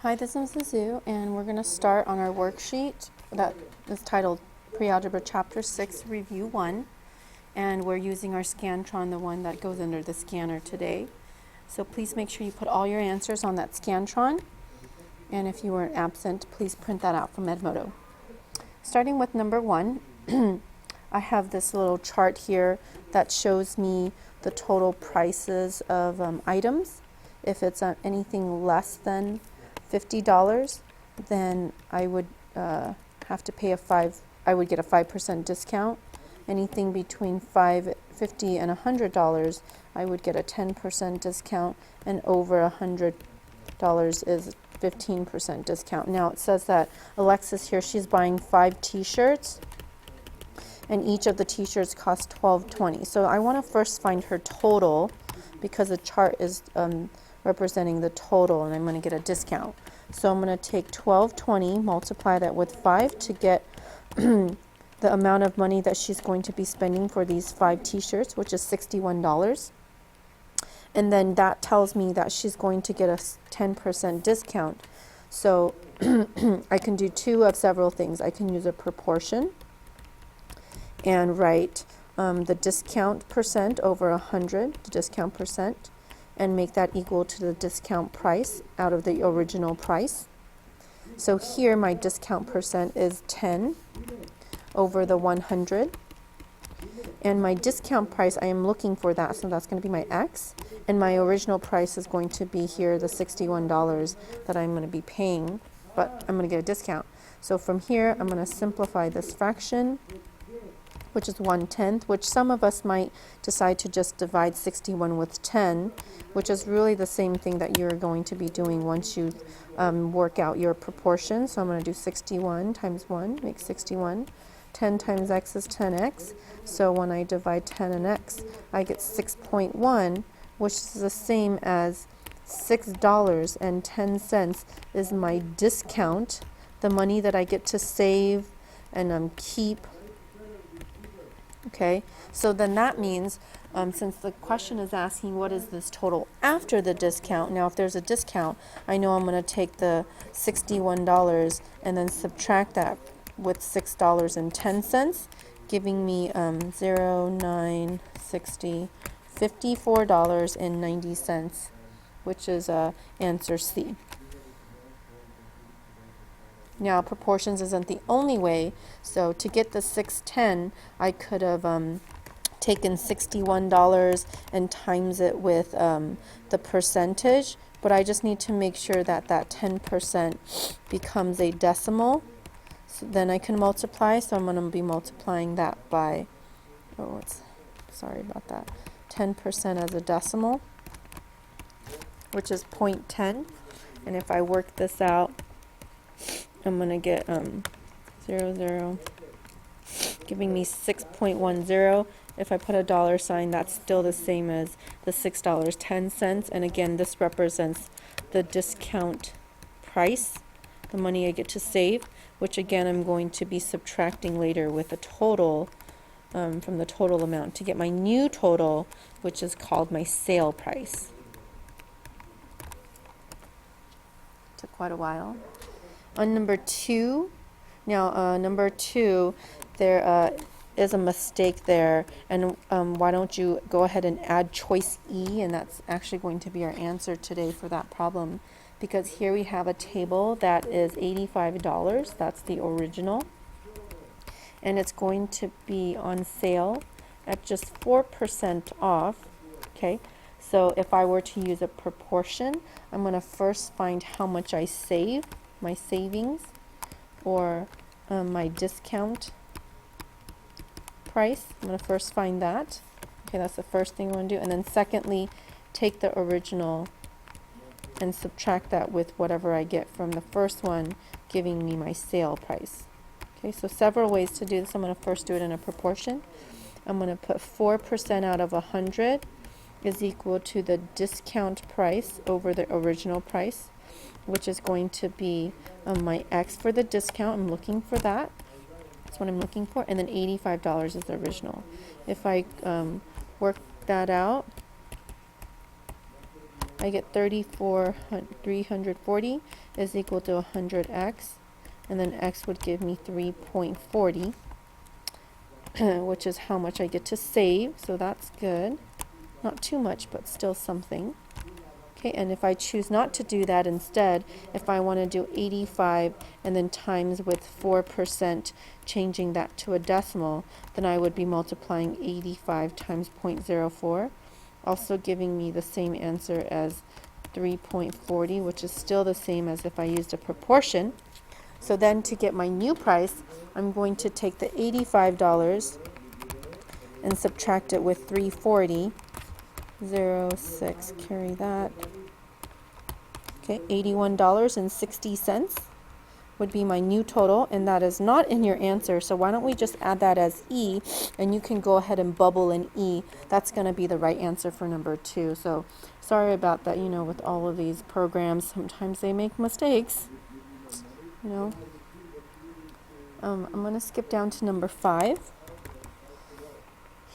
Hi, this is Mizu, and we're going to start on our worksheet that is titled Pre-Algebra Chapter 6 Review 1, and we're using our Scantron, the one that goes under the scanner today. So please make sure you put all your answers on that Scantron, and if you were absent, please print that out from Edmodo. Starting with number 1, I have this little chart here that shows me the total prices of items. If it's anything less than $50, then I would have to pay I would get a 5% discount. Anything between $50 and $100, I would get a 10% discount, and over $100 is 15% discount. Now it says that Alexis here, she's buying 5 t-shirts, and each of the t-shirts cost $12.20. So I want to first find her total, because the chart is representing the total, and I'm going to get a discount. So I'm going to take $12.20, multiply that with 5 to get the amount of money that she's going to be spending for these 5 t-shirts, which is $61. And then that tells me that she's going to get a 10% discount. So I can do two of several things. I can use a proportion and write the discount percent over 100, the discount percent, and make that equal to the discount price out of the original price. So here my discount percent is 10 over the 100. And my discount price, I am looking for that, so that's going to be my X. And my original price is going to be here, the $61 that I'm going to be paying, but I'm going to get a discount. So from here, I'm going to simplify this fraction, which is 1/10, which some of us might decide to just divide 61 with 10, which is really the same thing that you're going to be doing once you work out your proportions. So I'm going to do 61 times 1 makes 61. 10 times x is 10x. So when I divide 10 and x, I get 6.1, which is the same as $6.10 is my discount, the money that I get to save and keep. Okay, so then that means, since the question is asking what is this total after the discount, now if there's a discount, I know I'm going to take the $61 and then subtract that with $6.10, giving me 0, 9, 60, $54.90, which is answer C. Now, proportions isn't the only way, so to get the 610, I could have taken $61 and times it with the percentage, but I just need to make sure that that 10% becomes a decimal. So then I can multiply, so I'm going to be multiplying that by, sorry about that, 10% as a decimal, which is 0.10, and if I work this out, I'm going to get 0, 0, giving me 6.10. If I put a dollar sign, that's still the same as the $6.10. And again, this represents the discount price, the money I get to save, which again I'm going to be subtracting later with a total from the total amount to get my new total, which is called my sale price. Took quite a while. On number 2, now number 2, there is a mistake there, and why don't you go ahead and add choice E, and that's actually going to be our answer today for that problem, because here we have a table that is $85, that's the original, and it's going to be on sale at just 4% off, okay? So if I were to use a proportion, I'm going to first find how much I save, my savings, or my discount price. I'm going to first find that. Okay, that's the first thing I want to do. And then secondly, take the original and subtract that with whatever I get from the first one, giving me my sale price. Okay, so several ways to do this. I'm going to first do it in a proportion. I'm going to put 4% out of 100 is equal to the discount price over the original price, which is going to be my X for the discount. I'm looking for that. That's what I'm looking for. And then $85 is the original. If I work that out, I get 340 is equal to 100x, and then x would give me 3.40, which is how much I get to save, so that's good. Not too much, but still something. Okay, and if I choose not to do that instead, if I want to do 85 and then times with 4%, changing that to a decimal, then I would be multiplying 85 times 0.04, also giving me the same answer as 3.40, which is still the same as if I used a proportion. So then to get my new price, I'm going to take the $85 and subtract it with 340. 0.6, carry that. Okay, $81.60 would be my new total, and that is not in your answer, so why don't we just add that as E, and you can go ahead and bubble in E. That's going to be the right answer for number 2. So sorry about that, with all of these programs, sometimes they make mistakes, I'm going to skip down to number 5.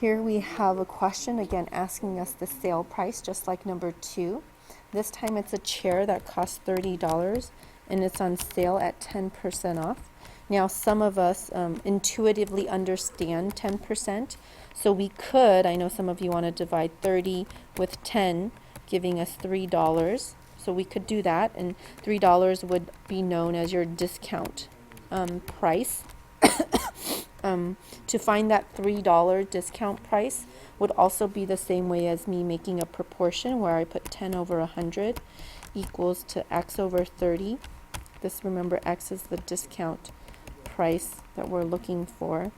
Here we have a question, again, asking us the sale price, just like number 2. This time it's a chair that costs $30, and it's on sale at 10% off. Now, some of us intuitively understand 10%, so we could, I know some of you want to divide 30 with 10, giving us $3. So we could do that, and $3 would be known as your discount price. To find that $3 discount price would also be the same way as me making a proportion where I put 10 over 100 equals to x over 30. This, remember, x is the discount price that we're looking for.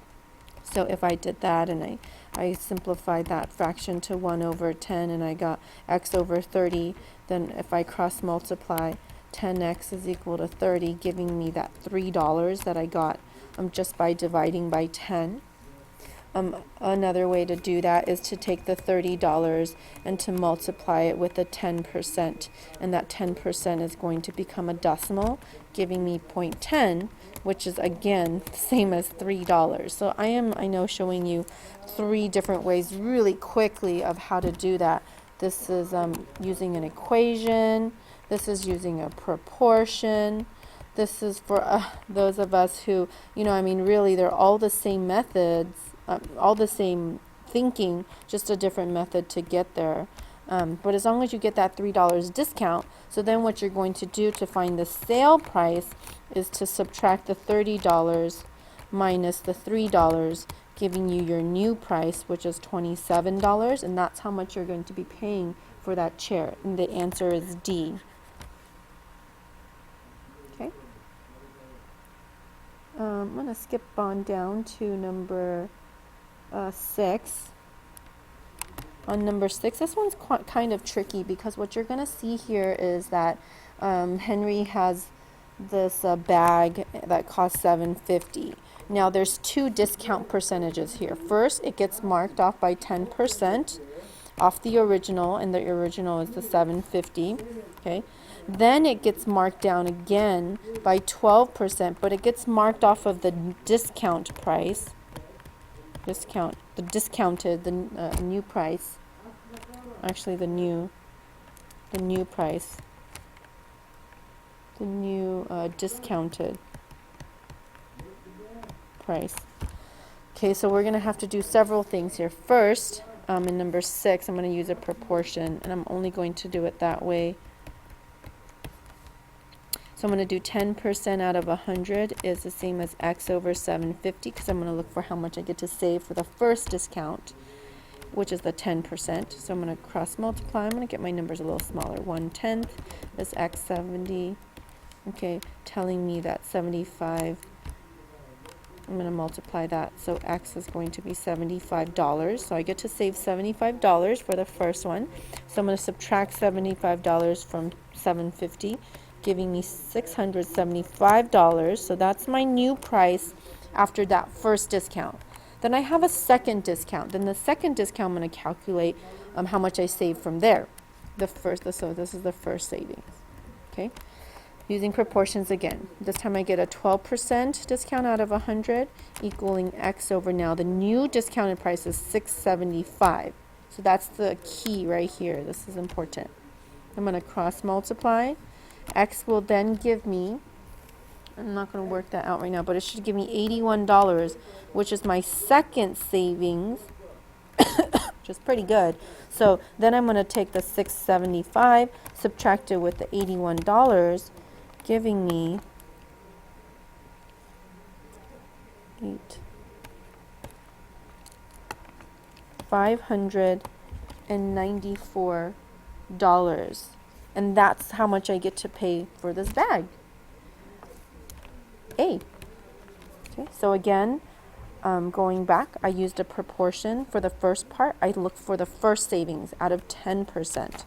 So if I did that and I simplified that fraction to 1 over 10 and I got x over 30, then if I cross multiply, 10x is equal to 30, giving me that $3 that I got just by dividing by 10. Another way to do that is to take the $30 and to multiply it with the 10%, and that 10% is going to become a decimal, giving me 0.10, which is again the same as $3. So I know, showing you 3 different ways really quickly of how to do that. This is using an equation. This is using a proportion. This is for those of us who, really they're all the same methods, all the same thinking, just a different method to get there. But as long as you get that $3 discount, so then what you're going to do to find the sale price is to subtract the $30 minus the $3, giving you your new price, which is $27, and that's how much you're going to be paying for that chair. And the answer is D. Okay. I'm going to skip on down to number 6. On number 6, this one's kind of tricky because what you're going to see here is that Henry has this bag that costs $7.50. Now there's 2 discount percentages here. First, it gets marked off by 10% off the original, and the original is the $7.50. Okay. Then it gets marked down again by 12%, but it gets marked off of the discount price. The discounted, the new price. Actually, the new price. The new discounted price. Okay, so we're going to have to do several things here. First, in number 6, I'm going to use a proportion, and I'm only going to do it that way. So I'm going to do 10% out of 100 is the same as x over 750, because I'm going to look for how much I get to save for the first discount, which is the 10%. So I'm going to cross multiply. I'm going to get my numbers a little smaller. 1/10 is x 70. Okay, telling me that 75. I'm going to multiply that. So x is going to be $75. So I get to save $75 for the first one. So I'm going to subtract $75 from 750. Giving me $675. So that's my new price after that first discount. Then I have a second discount. Then the second discount, I'm going to calculate how much I save from there. So this is the first savings. Okay, using proportions again. This time I get a 12% discount out of 100, equaling x over, now the new discounted price is $675. So that's the key right here. This is important. I'm going to cross multiply. X will then give me, I'm not going to work that out right now, but it should give me $81, which is my second savings, which is pretty good. So then I'm going to take the $675, subtract it with the $81, giving me $594. And that's how much I get to pay for this bag. A. Okay, so again, going back, I used a proportion for the first part. I looked for the first savings out of 10%.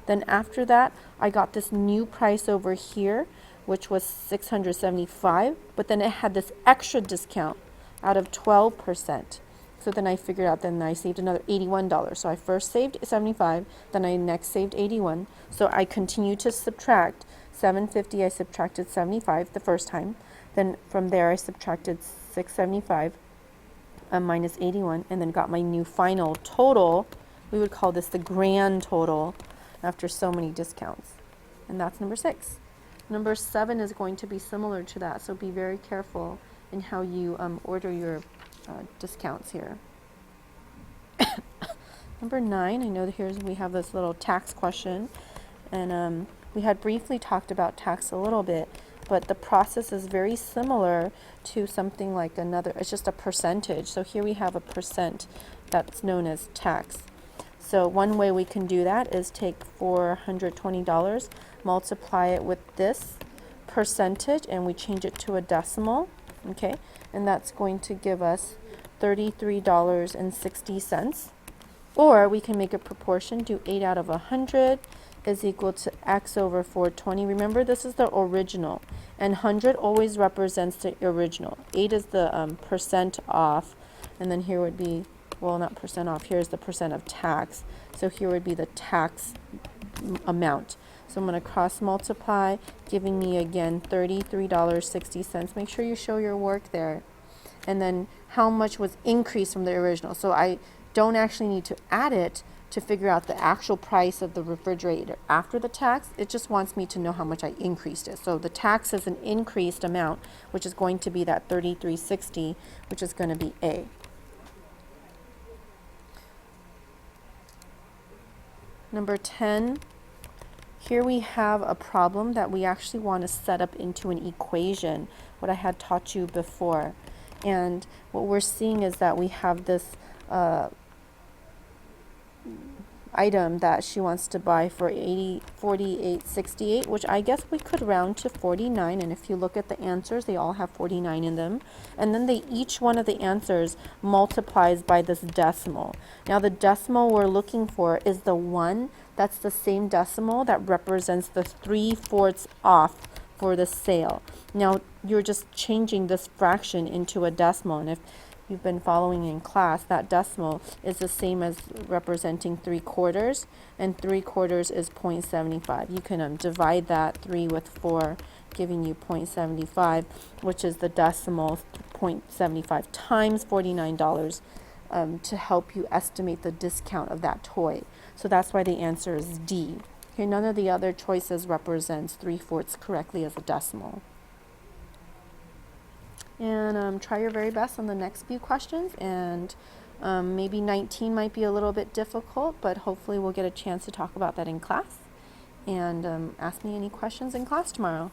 Then after that, I got this new price over here, which was $675, but then it had this extra discount out of 12%. So then I figured out, then I saved another $81. So I first saved 75, then I next saved 81. So I continued to subtract 750, I subtracted 75 the first time. Then from there I subtracted 675 minus 81, and then got my new final total. We would call this the grand total after so many discounts. And that's number 6. Number 7 is going to be similar to that, so be very careful in how you order your discounts here. Number 9, I know that we have this little tax question, and we had briefly talked about tax a little bit, but the process is very similar to something like another, it's just a percentage. So here we have a percent that's known as tax. So one way we can do that is take $420, multiply it with this percentage, and we change it to a decimal, okay? And that's going to give us $33.60. Or we can make a proportion, do 8 out of 100 is equal to x over 420. Remember, this is the original, and 100 always represents the original. 8 is the percent off, and then here would be, well, not percent off, here's the percent of tax. So here would be the tax amount. So I'm going to cross multiply, giving me again $33.60. Make sure you show your work there. And then how much was increased from the original. So I don't actually need to add it to figure out the actual price of the refrigerator after the tax. It just wants me to know how much I increased it. So the tax is an increased amount, which is going to be that $33.60, which is going to be A. Number 10, here we have a problem that we actually want to set up into an equation, what I had taught you before. And what we're seeing is that we have this item that she wants to buy for $48.68, which I guess we could round to 49. And if you look at the answers, they all have 49 in them. And then each one of the answers multiplies by this decimal. Now the decimal we're looking for is the one that's the same decimal that represents the 3/4 off for the sale. Now you're just changing this fraction into a decimal, and if you've been following in class, that decimal is the same as representing 3/4, and 3/4 is 0.75. You can divide that 3 with 4, giving you 0.75, which is the decimal 0.75 times $49 to help you estimate the discount of that toy. So that's why the answer is D. Okay, none of the other choices represents 3/4 correctly as a decimal. And try your very best on the next few questions, and maybe 19 might be a little bit difficult, but hopefully we'll get a chance to talk about that in class. And ask me any questions in class tomorrow.